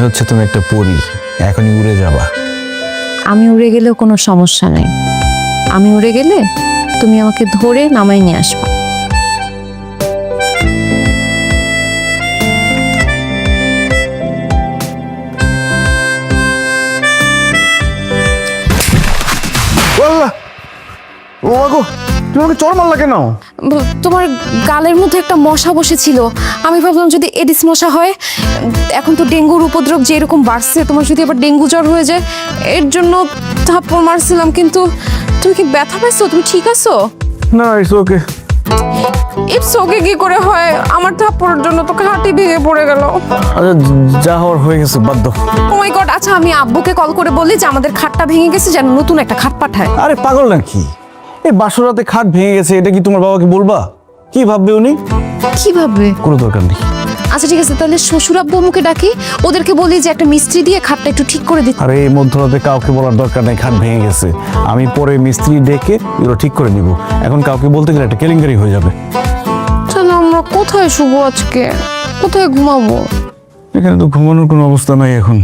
হচ্ছে তুমি একটা পরী, এখনই উড়ে যাবা। আমি উড়ে গেলেও কোনো সমস্যা নেই। আমি উড়ে গেলে তুমি আমাকে ধরে নামাই নিয়ে আসবা। ও গো, তুমি আমাকে চড় মারলা কেন? তোমার গালের মধ্যে একটা মশা বসেছিল, আমি ভাবলাম যদি এডিস মশা হয়। এখন তো ডেঙ্গুর উপদ্রব যে এরকম বাড়ছে, তোমার যদি আবার ডেঙ্গু জ্বর হয়ে যায়, এর জন্য থাপ্পড় মারছিলাম। কিন্তু তুমি কি ব্যথা পাইছো? তুমি ঠিক আছো? না, ইটস ওকে। ইটস ওকে কি করে হয়? আমার থাপ্পড়ের জন্য তো খাটই ভেঙে পড়ে গেল। আচ্ছা, যা হওয়ার হয়ে গেছে, বাদ দাও। ও মাই গড! আচ্ছা, আমি আব্বুকে কল করে বলি যে আমাদের খাটটা ভেঙে গেছে, যেন নতুন একটা খাট পাঠায়। আরে পাগল নাকি? এই বাসরাতে খাট ভেঙে গেছে, এটা কি তোমার বাবাকে বলবা? কি ভাববে উনি? কি ভাববে? কোনো দরকার নেই। আচ্ছা ঠিক আছে, তাহলে শ্বশুর আব্বু আম্মুকে ডাকি, ওদেরকে বলি যে একটা মিস্ত্রি দিয়ে খাটটা একটু ঠিক করে দিতে। আরে এই মধ্যরাতে কাউকে বলার দরকার নেই, খাট ভেঙে গেছে। আমি পরে মিস্ত্রি ডেকে এগুলো ঠিক করে নিব। এখন কাউকে বলতে গেলে একটা কেলেঙ্কারি হয়ে যাবে। চলো, আমরা কোথায় শুবো আজকে? কোথায় ঘুমাবো? এখানে তো ঘুমানোর কোনো অবস্থা নাই এখন।